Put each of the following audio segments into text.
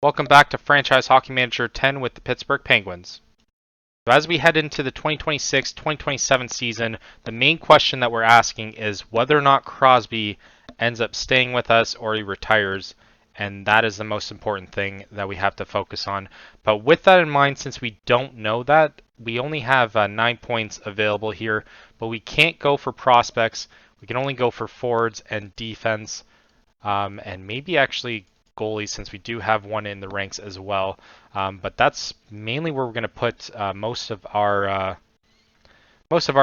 Welcome back to Franchise Hockey Manager 10 with the Pittsburgh Penguins. So as we head into the 2026-2027 season, the main question that we're asking is whether or not Crosby ends up staying with us or he retires, and that is the most important thing that we have to focus on. But with that in mind, since we don't know that, we only have 9 points available here, but we can't go for prospects. We can only go for forwards and defense, and maybe actually goalies since we do have one in the ranks as well. But that's mainly where we're going to put most of our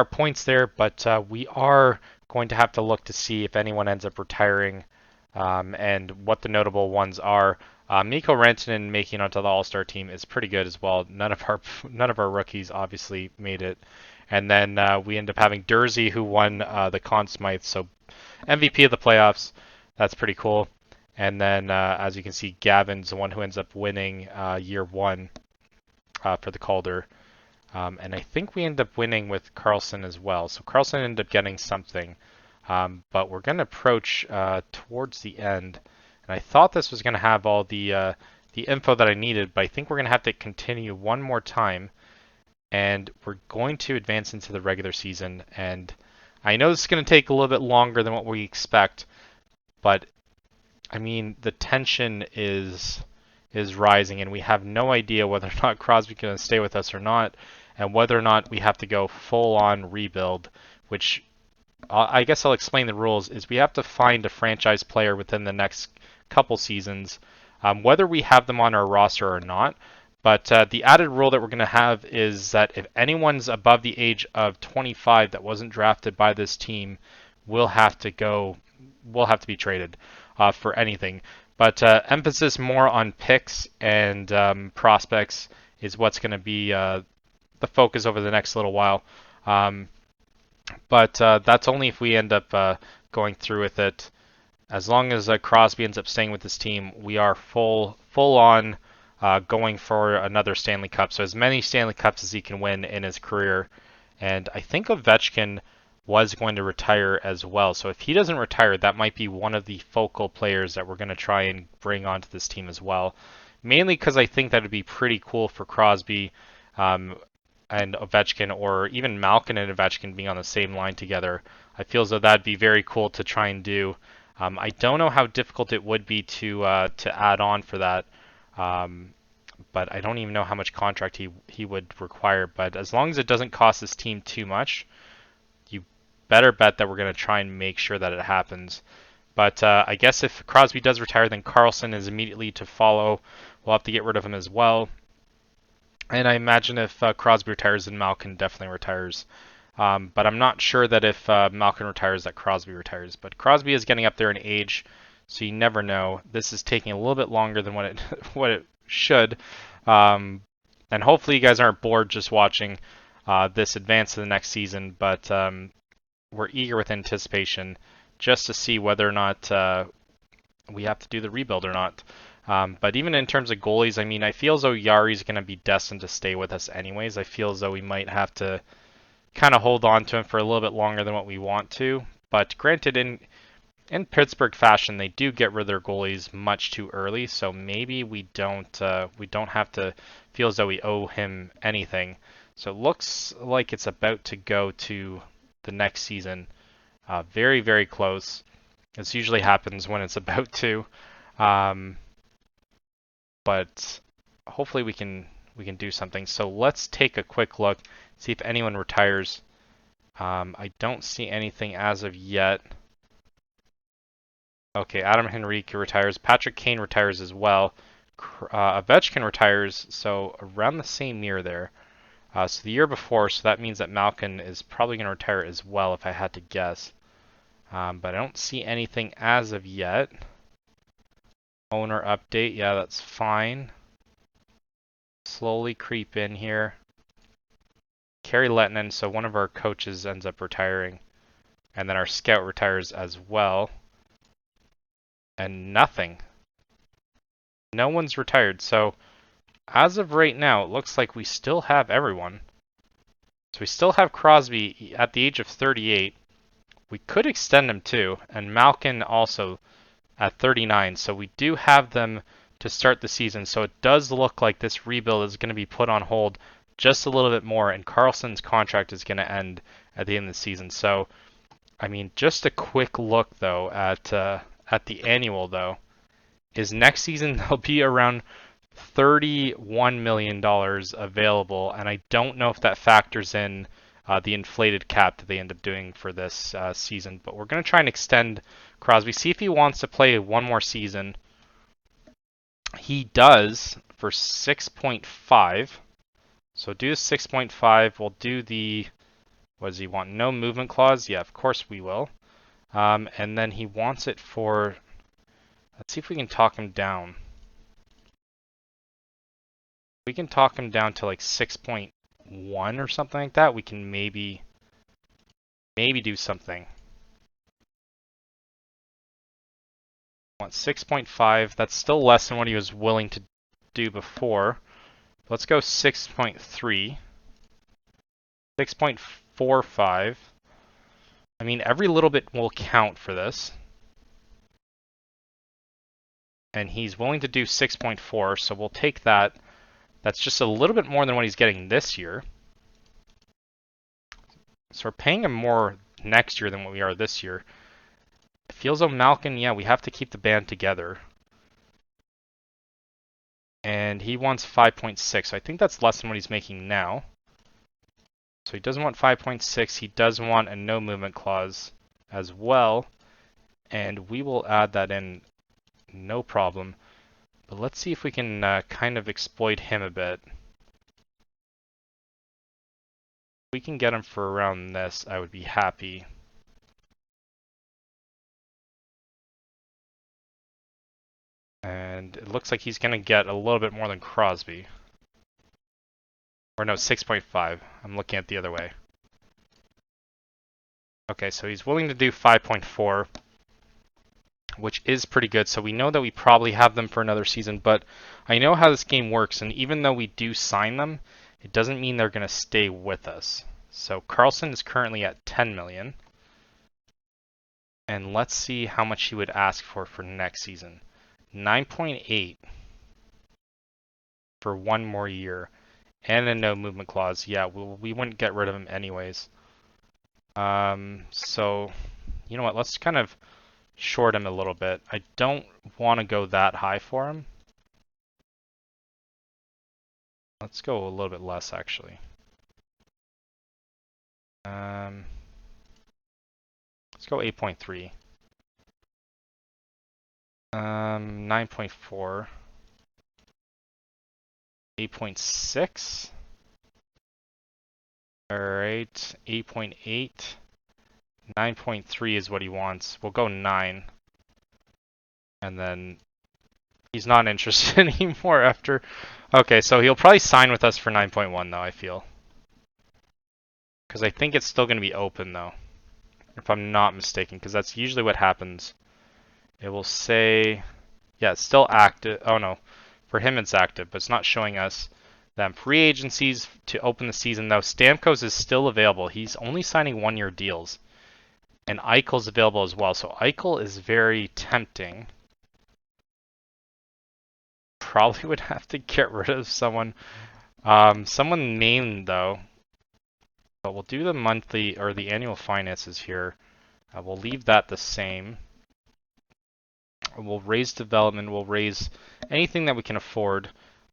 points there. But we are going to have to look to see if anyone ends up retiring and what the notable ones are. Mikko Rantanen making onto the All-Star team is pretty good as well. None of our rookies obviously made it. And then we end up having Dursey, who won the Conn Smythe, so MVP of the playoffs. That's pretty cool. And then, as you can see, Gavin's the one who ends up winning year one for the Calder. And I think we end up winning with Carlson as well. So Carlson ended up getting something. But we're going to approach towards the end. And I thought this was going to have all the info that I needed, but I think we're going to have to continue one more time. And we're going to advance into the regular season. And I know this is going to take a little bit longer than what we expect, but I mean, the tension is rising, and we have no idea whether or not Crosby's going to stay with us or not, and whether or not we have to go full-on rebuild, which I guess I'll explain the rules, is we have to find a franchise player within the next couple seasons, whether we have them on our roster or not. But the added rule that we're going to have is that if anyone's above the age of 25 that wasn't drafted by this team, will have to be traded for anything. But emphasis more on picks and prospects is what's going to be the focus over the next little while. But that's only if we end up going through with it. As long as Crosby ends up staying with this team, we are full on going for another Stanley Cup. So as many Stanley Cups as he can win in his career. And I think Ovechkin was going to retire as well. So if he doesn't retire, that might be one of the focal players that we're going to try and bring onto this team as well. Mainly because I think that would be pretty cool for Crosby and Ovechkin, or even Malkin and Ovechkin being on the same line together. I feel as though that'd be very cool to try and do. I don't know how difficult it would be to add on for that. But I don't even know how much contract he would require. But as long as it doesn't cost his team too much, better bet that we're going to try and make sure that it happens. But I guess if Crosby does retire, then Carlson is immediately to follow. We'll have to get rid of him as well. And I imagine if Crosby retires, then Malkin definitely retires. But I'm not sure that if Malkin retires, that Crosby retires. But Crosby is getting up there in age, so you never know. This is taking a little bit longer than what it should. And hopefully you guys aren't bored just watching this advance to the next season. But we're eager with anticipation just to see whether or not we have to do the rebuild or not. But even in terms of goalies, I mean, I feel as though Yari's going to be destined to stay with us anyways. I feel as though we might have to kind of hold on to him for a little bit longer than what we want to. But granted, in Pittsburgh fashion, they do get rid of their goalies much too early, so maybe we don't have to feel as though we owe him anything. So it looks like it's about to go to the next season. Very, very close. This usually happens when it's about to. But hopefully we can do something. So let's take a quick look, see if anyone retires. I don't see anything as of yet. Okay, Adam Henrique retires. Patrick Kane retires as well. Ovechkin retires, so around the same year there. So the year before, so that means that Malkin is probably going to retire as well, if I had to guess. But I don't see anything as of yet. Owner update, yeah, that's fine. Slowly creep in here. Carey Letang, so one of our coaches ends up retiring. And then our scout retires as well. And nothing. No one's retired, so as of right now, it looks like we still have everyone. So we still have Crosby at the age of 38. We could extend him too, and Malkin also at 39. So we do have them to start the season. So it does look like this rebuild is going to be put on hold just a little bit more, and Karlsson's contract is going to end at the end of the season. So, I mean, just a quick look though at the annual though, is next season there'll be around $31 million available, and I don't know if that factors in the inflated cap that they end up doing for this season. But we're going to try and extend Crosby, see if he wants to play one more season. He does for 6.5. So do 6.5. We'll do the, what does he want? No movement clause? Yeah, of course we will. And then he wants it for, let's see if we can talk him down. We can talk him down to like 6.1 or something like that. We can maybe do something. Want 6.5. That's still less than what he was willing to do before. Let's go 6.3. 6.45. I mean, every little bit will count for this. And he's willing to do 6.4, so we'll take that. That's just a little bit more than what he's getting this year. So we're paying him more next year than what we are this year. It feels though Malkin, yeah, we have to keep the band together. And he wants 5.6, so I think that's less than what he's making now. So he doesn't want 5.6, he does want a no movement clause as well. And we will add that in, no problem. But let's see if we can kind of exploit him a bit. If we can get him for around this, I would be happy. And it looks like he's going to get a little bit more than Crosby. Or no, 6.5. I'm looking at the other way. Okay, so he's willing to do 5.4, which is pretty good. So we know that we probably have them for another season, but I know how this game works, and even though we do sign them, it doesn't mean they're going to stay with us. So Karlsson is currently at 10 million. And let's see how much he would ask for next season. 9.8 for one more year. And a no movement clause. Yeah, we wouldn't get rid of him anyways. So, you know what? Let's kind of short him a little bit. I don't want to go that high for him. Let's go a little bit less, actually. Let's go 8.3. 9.4. 8.6. Alright, 8.8. 9.3 is what he wants. We'll go 9. And then he's not interested anymore after. Okay, so he'll probably sign with us for 9.1 though, I feel. Because I think it's still going to be open though, if I'm not mistaken, because that's usually what happens. It will say, yeah, it's still active. Oh no, for him it's active, but it's not showing us them. Free agencies to open the season though. Stamkos is still available. He's only signing one-year deals. And Eichel's available as well. So Eichel is very tempting. Probably would have to get rid of someone. Someone named though. But we'll do the monthly or the annual finances here. We'll leave that the same. We'll raise development. We'll raise anything that we can afford.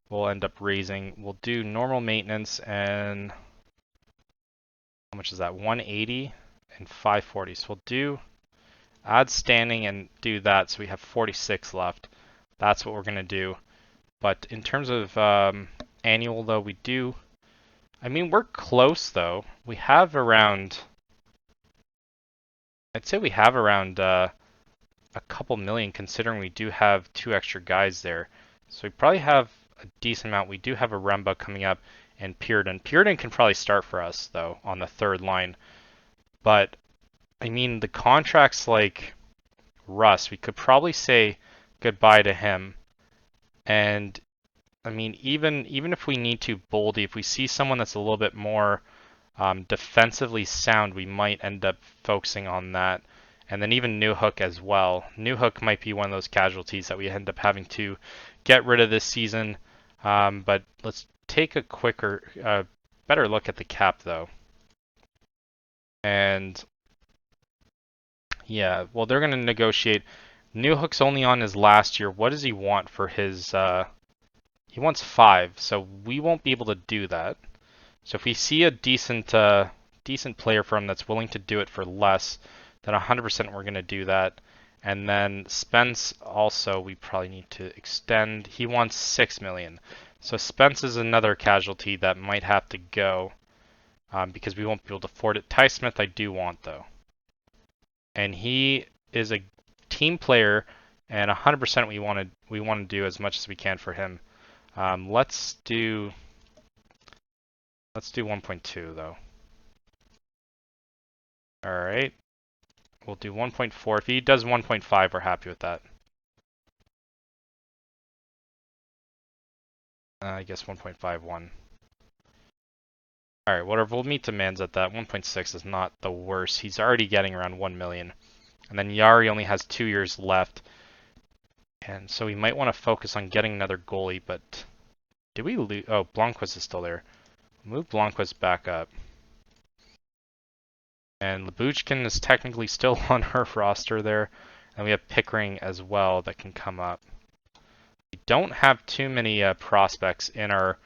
We'll end up raising. We'll do normal maintenance and how much is that? 180 and 540. So we'll do add standing and do that. So we have 46 left. That's what we're going to do. But in terms of annual though, we do. I mean, we're close though. We have around. I'd say we have around a couple million, considering we do have 2 extra guys there. So we probably have a decent amount. We do have a Remba coming up and Pearden. Pearden can probably start for us though on the third line. But I mean, the contracts like Russ, we could probably say goodbye to him. And I mean, even if we need to Boldy, if we see someone that's a little bit more defensively sound, we might end up focusing on that. And then even Newhook as well. Newhook might be one of those casualties that we end up having to get rid of this season. But let's take a better look at the cap though. And yeah, well, they're going to negotiate. Newhook's only on his last year. What does he want for his? He wants 5, so we won't be able to do that. So if we see a decent player for him that's willing to do it for less, then 100% we're going to do that. And then Spence also, we probably need to extend. He wants 6 million. So Spence is another casualty that might have to go because we won't be able to afford it. Ty Smith I do want though. And he is a team player, and 100% we want to do as much as we can for him. Let's do 1.2 though. All right, we'll do 1.4. If he does 1.5, we're happy with that. I guess 1.51. All right, whatever. We'll meet demands at that. 1.6 is not the worst. He's already getting around 1 million. And then Yari only has 2 years left. And so we might want to focus on getting another goalie, but did we lose? Oh, Blomqvist is still there. Move Blomqvist back up. And Lyubushkin is technically still on her roster there. And we have Pickering as well that can come up. We don't have too many prospects in our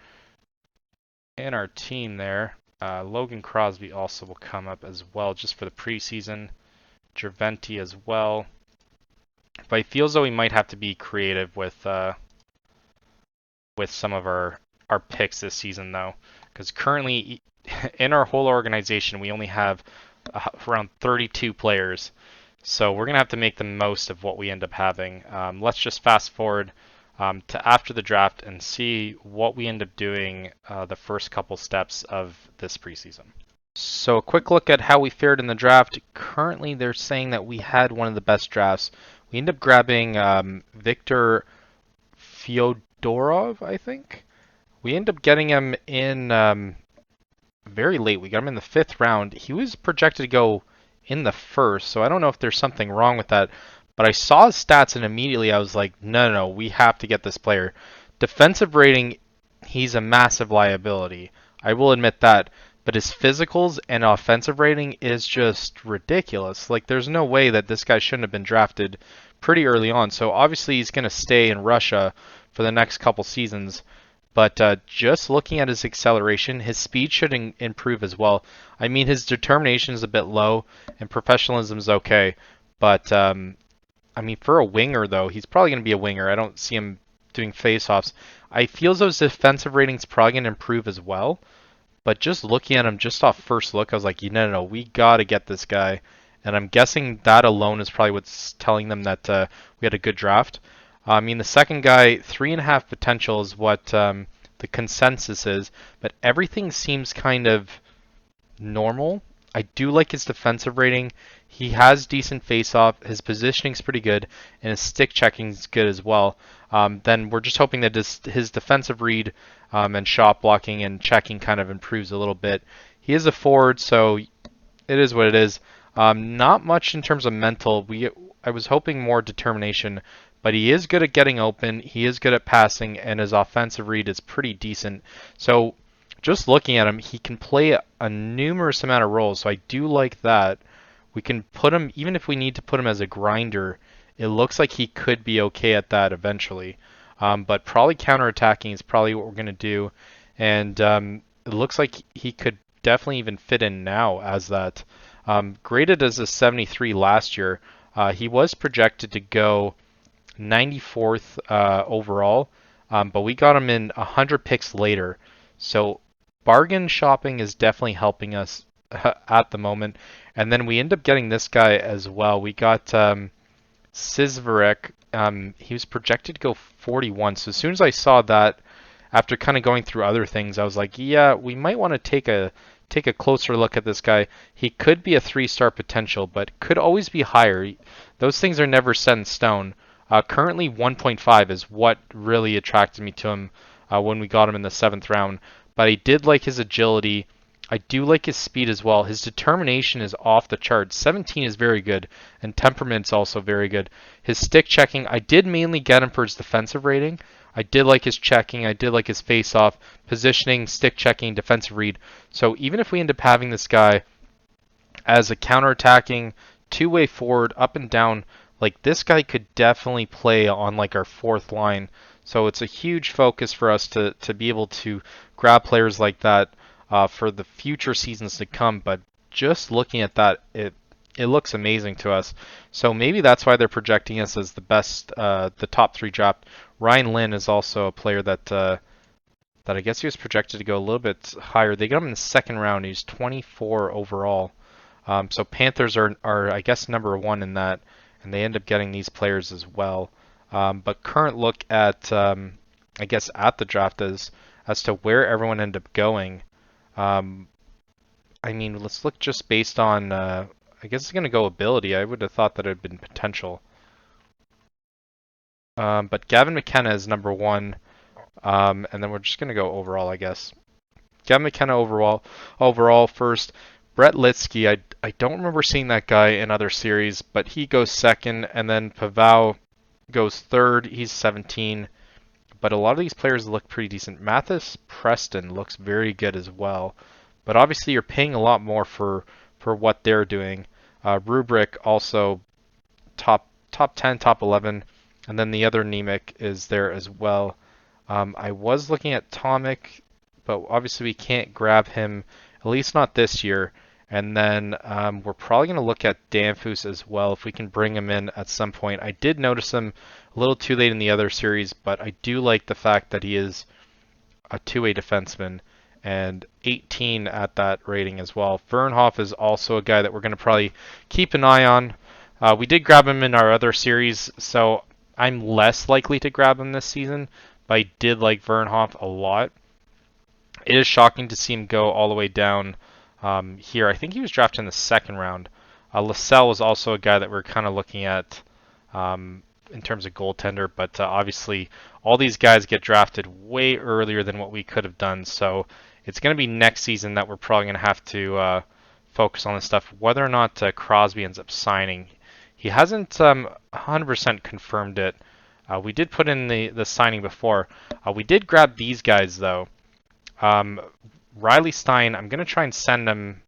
team there. Logan Crosby also will come up as well just for the preseason. Gerventi as well. But it feels though we might have to be creative with some of our picks this season though, because currently in our whole organization we only have around 32 players, so we're gonna have to make the most of what we end up having. Let's just fast forward to after the draft and see what we end up doing the first couple steps of this preseason. So a quick look at how we fared in the draft. Currently they're saying that we had one of the best drafts. We ended up grabbing Victor Fyodorov, I think. We ended up getting him in very late. We got him in the 5th round. He was projected to go in the 1st, so I don't know if there's something wrong with that. But I saw his stats and immediately I was like, no, we have to get this player. Defensive rating, he's a massive liability. I will admit that. But his physicals and offensive rating is just ridiculous. Like, there's no way that this guy shouldn't have been drafted pretty early on. So obviously he's going to stay in Russia for the next couple seasons. But just looking at his acceleration, his speed should improve as well. I mean, his determination is a bit low and professionalism is okay. But, I mean, for a winger, though, he's probably going to be a winger. I don't see him doing face-offs. I feel as though his defensive rating's probably going to improve as well. But just looking at him just off first look, I was like, no, we got to get this guy. And I'm guessing that alone is probably what's telling them that we had a good draft. I mean, the second guy, 3.5 potential is what the consensus is. But everything seems kind of normal. I do like his defensive rating. He has decent face-off. His positioning's pretty good. And his stick checking's good as well. Then we're just hoping that his defensive read and shot blocking and checking kind of improves a little bit. He is a forward, so it is what it is. Not much in terms of mental. I was hoping more determination, but he is good at getting open. He is good at passing, and his offensive read is pretty decent. So just looking at him, he can play a numerous amount of roles, so I do like that. We can put him, even if we need to put him as a grinder, it looks like he could be okay at that eventually. But probably counterattacking is probably what we're going to do. And it looks like he could definitely even fit in now as that. Graded as a 73 last year, he was projected to go 94th overall, but we got him in 100 picks later. So bargain shopping is definitely helping us at the moment. And then we end up getting this guy as well. We got Sizverek. He was projected to go 41. So as soon as I saw that, after kind of going through other things, I was like, yeah, we might want to take a closer look at this guy. He could be a 3-star potential, but could always be higher. Those things are never set in stone. Currently 1.5 is what really attracted me to him when we got him in the 7th round. But I did like his agility. I do like his speed as well. His determination is off the charts. 17 is very good, and temperament's also very good. His stick checking, I did mainly get him for his defensive rating. I did like his checking. I did like his face-off, positioning, stick checking, defensive read. So even if we end up having this guy as a counter-attacking, two-way forward, up and down, like this guy could definitely play on like our fourth line. So it's a huge focus for us to be able to grab players like that for the future seasons to come. But just looking at that, it looks amazing to us. So maybe that's why they're projecting us as the best, the top three draft. Ryan Lynn is also a player that I guess he was projected to go a little bit higher. They got him in the second round. He's 24 overall. So Panthers are I guess number one in that, and they end up getting these players as well. But current look at I guess at the draft as to where everyone ended up going. I mean, let's look just based on I guess it's going to go ability. I would have thought that it had been potential. But Gavin McKenna is number one, and then we're just going to go overall, I guess. Gavin McKenna overall first. Brett Litsky, I don't remember seeing that guy in other series, but he goes second, and then Pavao goes third. He's 17, but a lot of these players look pretty decent. Mathis Preston looks very good as well, but obviously you're paying a lot more for what they're doing. Rubric also top 10, top 11, and then the other Nemec is there as well. I was looking at Tomic, but obviously we can't grab him, at least not this year. And then we're probably going to look at Danfus as well if we can bring him in at some point. I did notice him a little too late in the other series, but I do like the fact that he is a two-way defenseman and 18 at that rating as well. Vernhoff is also a guy that we're going to probably keep an eye on. We did grab him in our other series, so I'm less likely to grab him this season, but I did like Vernhoff a lot. It is shocking to see him go all the way down here. I think he was drafted in the second round. LaSalle was also a guy that we're kind of looking at in terms of goaltender, but obviously all these guys get drafted way earlier than what we could have done, so it's going to be next season that we're probably going to have to focus on this stuff. Whether or not Crosby ends up signing, he hasn't 100% confirmed it. We did put in the signing before. We did grab these guys, though. Riley Stein, I'm going to try and send him...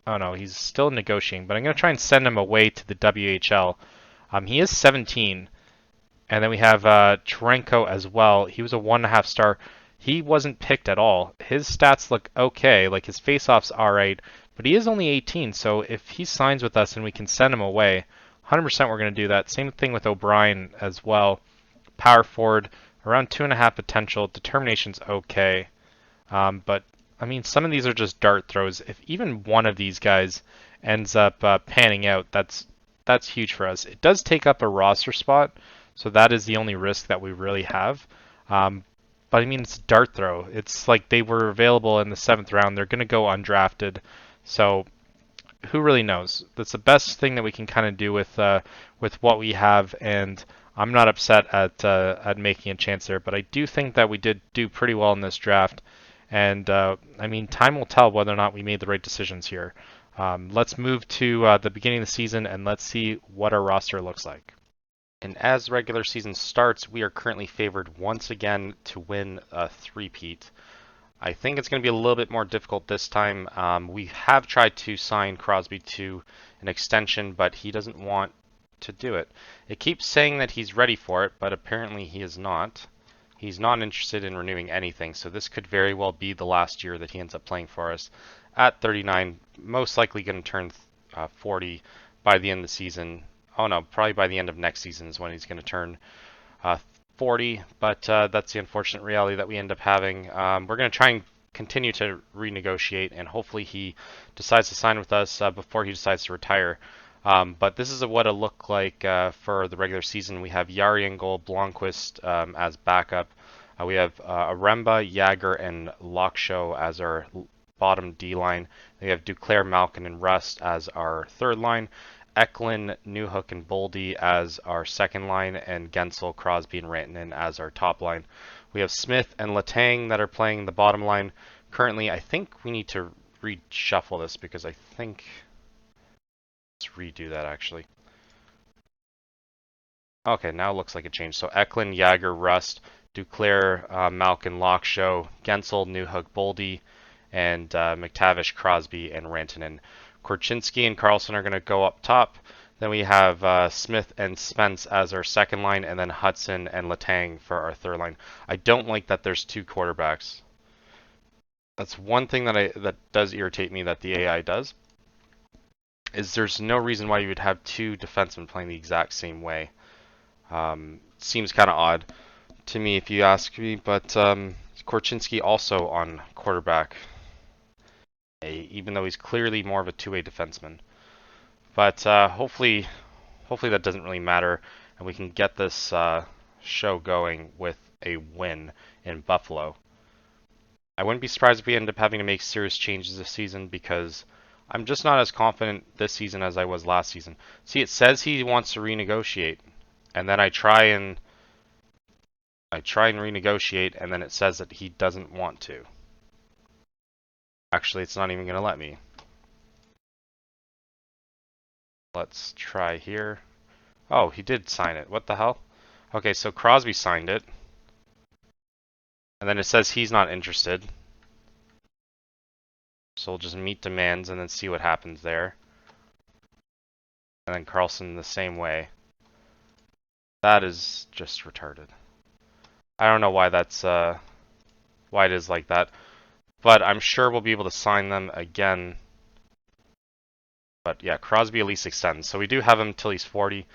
Oh, no, he's still negotiating, but I'm going to try and send him away to the WHL. He is 17. And then we have Trerenko as well. He was a 1.5 star. He wasn't picked at all. His stats look okay, like his faceoff's alright, but he is only 18, so if he signs with us and we can send him away, 100% we're going to do that. Same thing with O'Brien as well. Power forward, around 2.5 potential. Determination's okay. But, I mean, some of these are just dart throws. If even one of these guys ends up panning out, that's huge for us. It does take up a roster spot, so that is the only risk that we really have. But I mean, it's a dart throw. It's like they were available in the 7th round. They're going to go undrafted. So who really knows? That's the best thing that we can kind of do with what we have. And I'm not upset at making a chance there. But I do think that we did do pretty well in this draft. And I mean, time will tell whether or not we made the right decisions here. Let's move to the beginning of the season and let's see what our roster looks like. And as regular season starts, we are currently favored once again to win a three-peat. I think it's going to be a little bit more difficult this time. We have tried to sign Crosby to an extension, but he doesn't want to do it. It keeps saying that he's ready for it, but apparently he is not. He's not interested in renewing anything, so this could very well be the last year that he ends up playing for us. At 39, most likely going to turn 40 by the end of the season. Oh no, probably by the end of next season is when he's going to turn 40, but that's the unfortunate reality that we end up having. We're going to try and continue to renegotiate, and hopefully he decides to sign with us before he decides to retire. But this is what it'll look like for the regular season. We have Yari in goal, Blomqvist as backup. We have Aremba, Jagger, and Lockshow as our bottom D line. We have Duclair, Malkin, and Rust as our third line. Eklund, Newhook, and Boldy as our second line, and Gensel, Crosby, and Rantanen as our top line. We have Smith and Letang that are playing the bottom line. Currently, I think we need to reshuffle this because I think... Let's redo that, actually. Okay, now it looks like it changed. So Eklund, Jagger, Rust, Duclair, Malkin, Lockshow, Gensel, Newhook, Boldy, and McTavish, Crosby, and Rantanen. Korchinski and Carlson are going to go up top. Then we have Smith and Spence as our second line, and then Hudson and Letang for our third line. I don't like that there's two quarterbacks. That's one thing that does irritate me that the AI does, is there's no reason why you would have two defensemen playing the exact same way. Seems kind of odd to me if you ask me, but Korchinski also on quarterback, even though he's clearly more of a two-way defenseman. But hopefully that doesn't really matter, and we can get this show going with a win in Buffalo. I wouldn't be surprised if we end up having to make serious changes this season because I'm just not as confident this season as I was last season. See, it says he wants to renegotiate, and then I try and renegotiate, and then it says that he doesn't want to. Actually, it's not even going to let me. Let's try here. Oh, he did sign it. What the hell? Okay, so Crosby signed it. And then it says he's not interested. So we'll just meet demands and then see what happens there. And then Carlson the same way. That is just retarded. I don't know why that's why it is like that. But I'm sure we'll be able to sign them again. But yeah, Crosby at least extends. So we do have him till he's 40.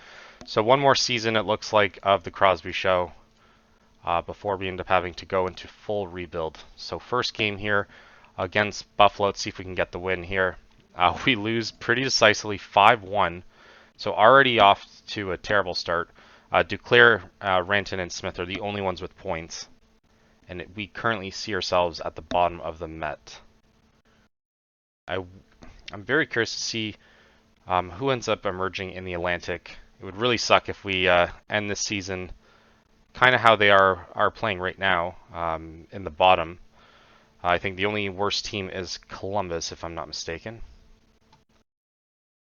So one more season, it looks like, of the Crosby show before we end up having to go into full rebuild. So first game here against Buffalo. Let's see if we can get the win here. We lose pretty decisively 5-1. So already off to a terrible start. Duclair, Rantanen, and Smith are the only ones with points. And we currently see ourselves at the bottom of the Met. I'm very curious to see who ends up emerging in the Atlantic. It would really suck if we end this season kind of how they are playing right now in the bottom. I think the only worst team is Columbus, if I'm not mistaken.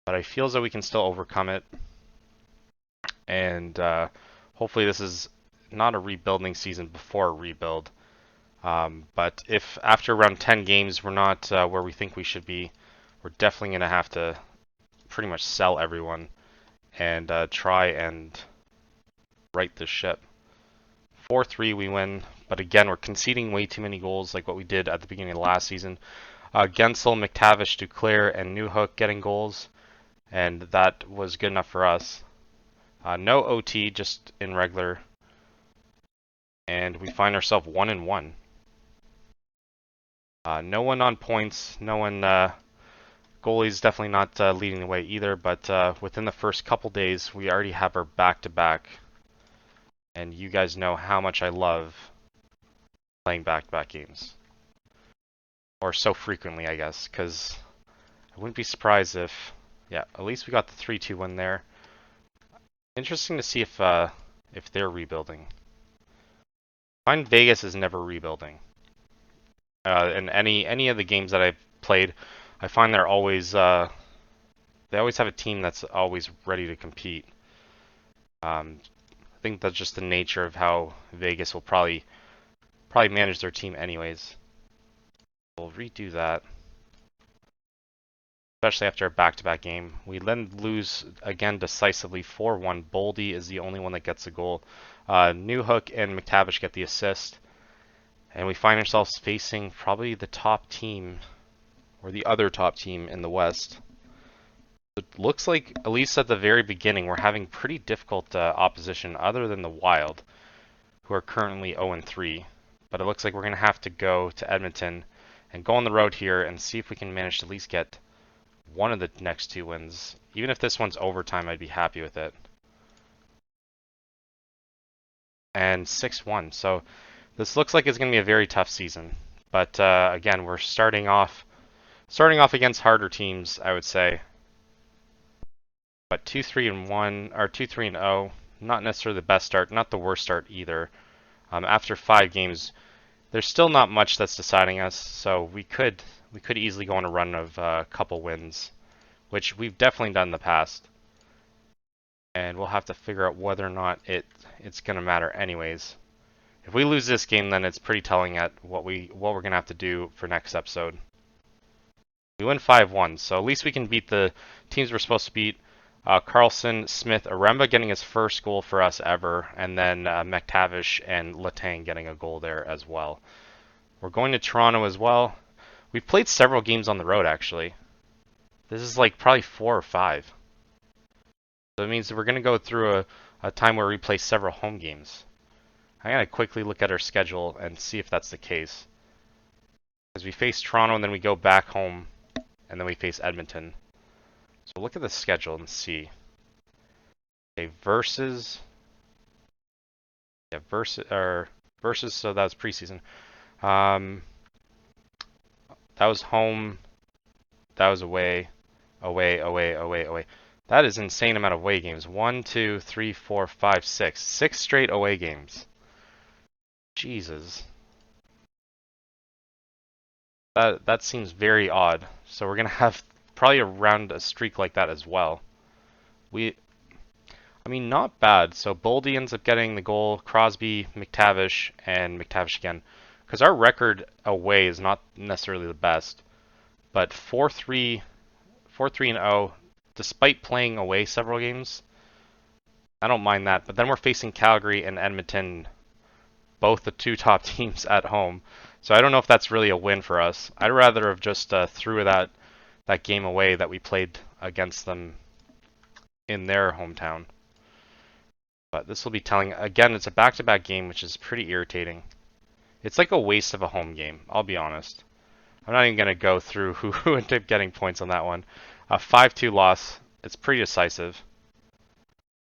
But I feel as though we can still overcome it. And hopefully this is not a rebuilding season before a rebuild. But if after around 10 games we're not where we think we should be, we're definitely going to have to pretty much sell everyone and try and right this ship. 4-3 we win, but again we're conceding way too many goals like what we did at the beginning of last season. Gensel, McTavish, Duclair, and Newhook getting goals, and that was good enough for us. No OT, just in regular, and we find ourselves 1-1. No one on points, no one... Goalie's definitely not leading the way either, but within the first couple days, we already have our back-to-back. And you guys know how much I love playing back-to-back games. Or so frequently, I guess, because I wouldn't be surprised if... Yeah, at least we got the 3-2 win there. Interesting to see if they're rebuilding. I find Vegas is never rebuilding. In any of the games that I've played, I find they're always they always have a team that's always ready to compete. I think that's just the nature of how Vegas will probably manage their team anyways. We'll redo that, especially after a back-to-back game. We then lose again decisively 4-1. Boldy is the only one that gets a goal. Newhook and McTavish get the assist, and we find ourselves facing probably the top team. Or the other top team in the West. It looks like, at least at the very beginning, we're having pretty difficult opposition other than the Wild, who are currently 0-3. But it looks like we're going to have to go to Edmonton and go on the road here and see if we can manage to at least get one of the next two wins. Even if this one's overtime, I'd be happy with it. And 6-1. So this looks like it's going to be a very tough season. But again, we're starting off against harder teams, I would say. But 2-3-1 or 2-3-0, not necessarily the best start, not the worst start either. After 5 games, there's still not much that's deciding us, so we could easily go on a run of a couple wins, which we've definitely done in the past. And we'll have to figure out whether or not it's gonna matter anyways. If we lose this game, then it's pretty telling at what we're gonna have to do for next episode. We win 5-1, so at least we can beat the teams we're supposed to beat. Carlson, Smith, Aremba getting his first goal for us ever, and then McTavish and Letang getting a goal there as well. We're going to Toronto as well. We've played several games on the road, actually. This is like probably 4 or 5. So it means that we're going to go through a time where we play several home games. I'm going to quickly look at our schedule and see if that's the case. Because we face Toronto and then we go back home and then we face Edmonton. So look at the schedule and see. Okay, versus, so that was preseason. That was home. That was away. Away. That is an insane amount of away games. 1, 2, 3, 4, 5, 6. 6 straight away games. Jesus. That seems very odd. So we're gonna have probably around a streak like that as well. I mean, not bad. So Boldy ends up getting the goal. Crosby, McTavish, and McTavish again. Because our record away is not necessarily the best. But 4-3 and 0, despite playing away several games. I don't mind that. But then we're facing Calgary and Edmonton, both the 2 top teams at home. So I don't know if that's really a win for us. I'd rather have just threw that game away that we played against them in their hometown. But this will be telling. Again, it's a back-to-back game, which is pretty irritating. It's like a waste of a home game, I'll be honest. I'm not even going to go through who ended up getting points on that one. A 5-2 loss. It's pretty decisive.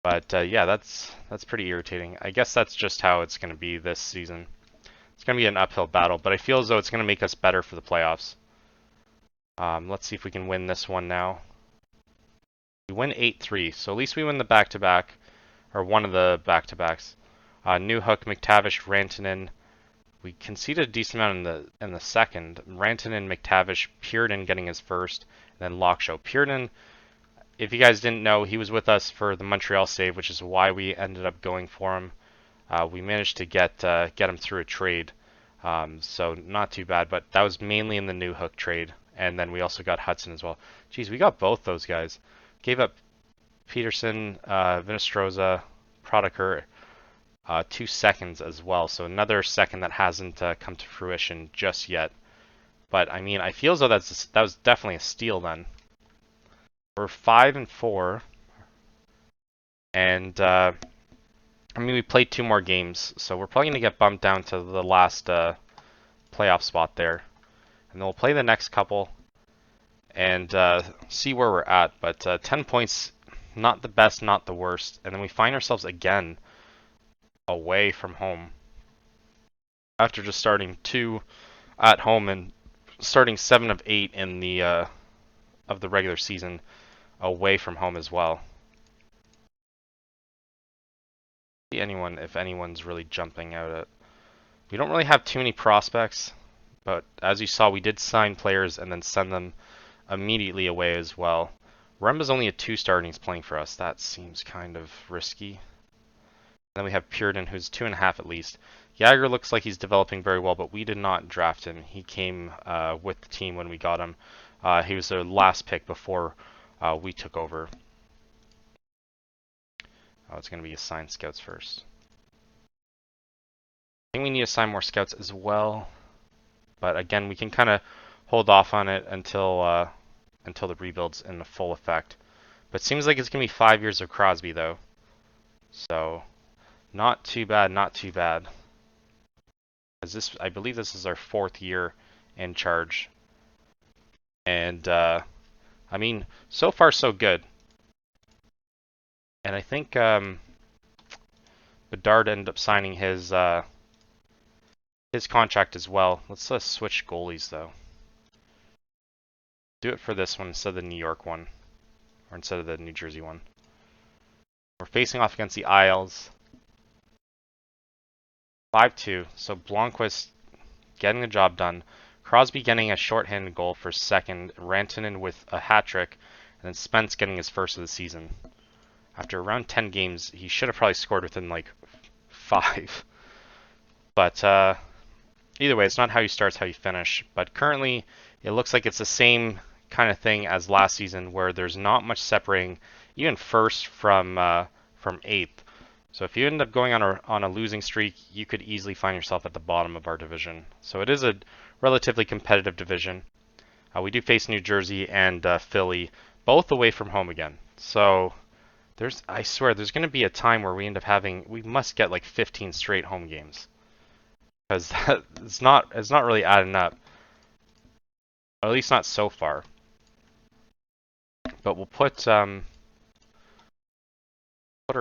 But yeah, that's pretty irritating. I guess that's just how it's going to be this season. It's going to be an uphill battle, but I feel as though it's going to make us better for the playoffs. Let's see if we can win this one now. We win 8-3, so at least we win the back-to-back, or one of the back-to-backs. Newhook, McTavish, Rantanen. We conceded a decent amount in the second. Rantanen, McTavish, Pearden getting his first, and then Lockshow. Pearden, if you guys didn't know, he was with us for the Montreal save, which is why we ended up going for him. We managed to get him through a trade, so not too bad. But that was mainly in the Newhook trade, and then we also got Hudson as well. Geez, we got both those guys. Gave up Peterson, Vinestroza, Prodiker, 2 seconds as well. So another second that hasn't come to fruition just yet. But I mean, I feel as though that was definitely a steal then. We're 5-4, and I mean, we played 2 more games, so we're probably going to get bumped down to the last playoff spot there. And then we'll play the next couple and see where we're at. But 10 points, not the best, not the worst. And then we find ourselves again away from home. After just starting 2 at home and starting 7 of 8 in the of the regular season away from home as well. If anyone's really jumping out at. We don't really have too many prospects, but as you saw, we did sign players and then send them immediately away as well. Remba's only a 2-star and he's playing for us. That seems kind of risky. Then we have Pearden, who's 2.5 at least. Jagger looks like he's developing very well, but we did not draft him. He came with the team when we got him. He was their last pick before we took over. Oh, it's going to be assign scouts first. I think we need to assign more scouts as well. But again, we can kind of hold off on it until the rebuild's in the full effect. But it seems like it's going to be 5 years of Crosby, though. So, not too bad, not too bad. I believe this is our 4th year in charge. And, I mean, so far so good. And I think Bedard ended up signing his contract as well. Let's switch goalies though. Do it for this one instead of the New York one, or instead of the New Jersey one. We're facing off against the Isles. 5-2. So Blomqvist getting the job done. Crosby getting a shorthanded goal for second, Rantanen with a hat trick, and then Spence getting his first of the season. After around 10 games, he should have probably scored within like 5. But either way, it's not how you start, it's how you finish. But currently, it looks like it's the same kind of thing as last season, where there's not much separating even first from 8th. So if you end up going on a losing streak, you could easily find yourself at the bottom of our division. So it is a relatively competitive division. We do face New Jersey and Philly, both away from home again. So I swear, there's going to be a time where we must get like 15 straight home games, because it's not really adding up, or at least not so far. But we'll put our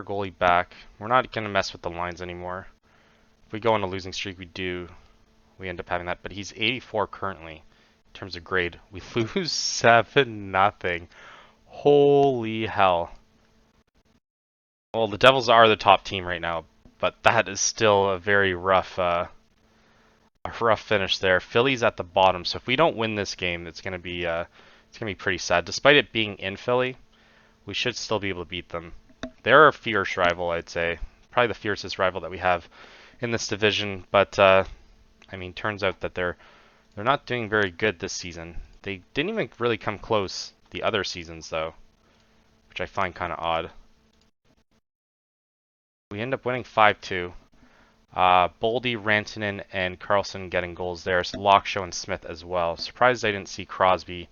goalie back. We're not going to mess with the lines anymore. If we go on a losing streak, we end up having that. But he's 84 currently in terms of grade. We lose 7-0. Holy hell. Well, the Devils are the top team right now, but that is still a very rough finish there. Philly's at the bottom, so if we don't win this game, it's gonna be pretty sad. Despite it being in Philly, we should still be able to beat them. They're a fierce rival, I'd say, probably the fiercest rival that we have in this division. But I mean, turns out that they're not doing very good this season. They didn't even really come close the other seasons, though, which I find kind of odd. We end up winning 5-2. Boldy, Rantanen, and Carlson getting goals there. So Lockshow and Smith as well. Surprised I didn't see Crosby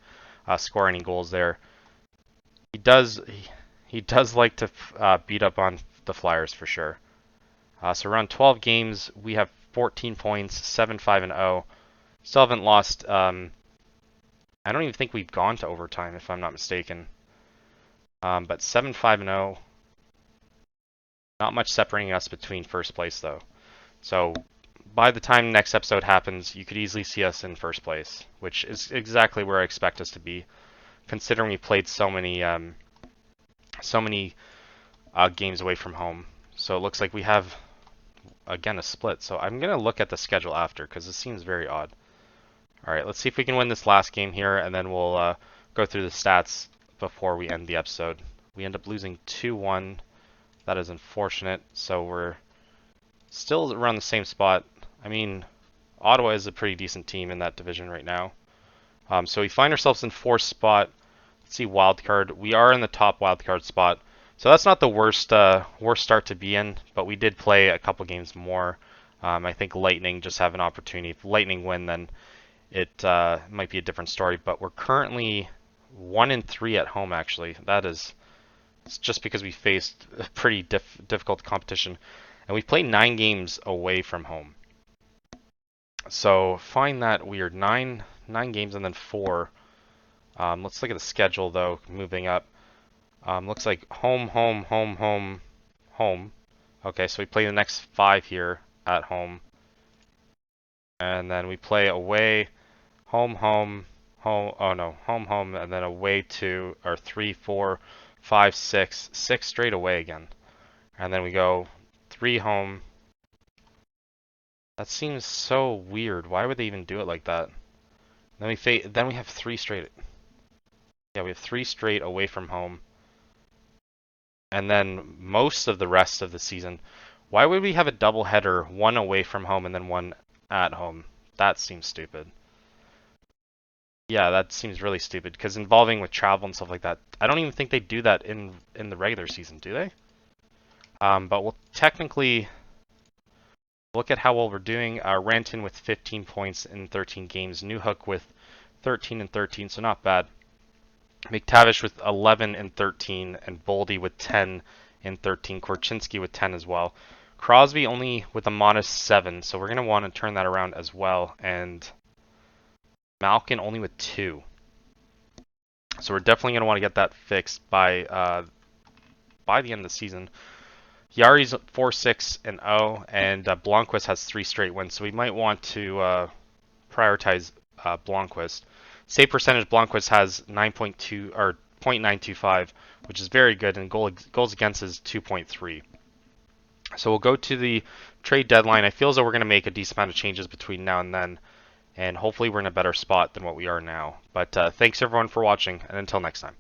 score any goals there. He does like to beat up on the Flyers for sure. So around 12 games, we have 14 points, 7-5-0. Still haven't lost. I don't even think we've gone to overtime, if I'm not mistaken. But 7-5-0. Not much separating us between first place, though. So by the time next episode happens, you could easily see us in first place, which is exactly where I expect us to be, considering we played so many games away from home. So it looks like we have, again, a split. So I'm going to look at the schedule after, because it seems very odd. All right, let's see if we can win this last game here, and then we'll go through the stats before we end the episode. We end up losing 2-1. That is unfortunate. So we're still around the same spot. I mean, Ottawa is a pretty decent team in that division right now. So we find ourselves in 4th spot. Let's see, wild card. We are in the top wild card spot. So that's not the worst start to be in, but we did play a couple games more. I think Lightning just have an opportunity. If Lightning win, then it might be a different story. But we're currently 1-3 at home, actually. It's just because we faced a pretty difficult competition. And we played 9 games away from home. So find that weird. 9 games and then 4. Let's look at the schedule, though, moving up. Looks like home. Okay, so we play the next 5 here at home. And then we play away, home, and then away to our 3, 4, 5, 6 straight away again. And then we go 3 home. That seems so weird. Why would they even do it like that? Then we have 3 straight. Yeah, we have 3 straight away from home. And then most of the rest of the season. Why would we have a double header, 1 away from home and then 1 at home? That seems stupid. Yeah, that seems really stupid, because involving with travel and stuff like that, I don't even think they do that in the regular season, do they? But we'll technically look at how well we're doing. Rantanen with 15 points in 13 games. Newhook with 13 and 13, so not bad. McTavish with 11 and 13, and Boldy with 10 and 13. Korchinski with 10 as well. Crosby only with a modest 7, so we're going to want to turn that around as well. And Malkin only with 2. So we're definitely going to want to get that fixed by the end of the season. Yari's 4-6-0, and Blomqvist has 3 straight wins, so we might want to prioritize Blomqvist. Save percentage, Blomqvist has 9.2 or 0.925, which is very good, and goals against is 2.3. So we'll go to the trade deadline. I feel as though we're going to make a decent amount of changes between now and then. and hopefully we're in a better spot than what we are now. But thanks everyone for watching, and until next time.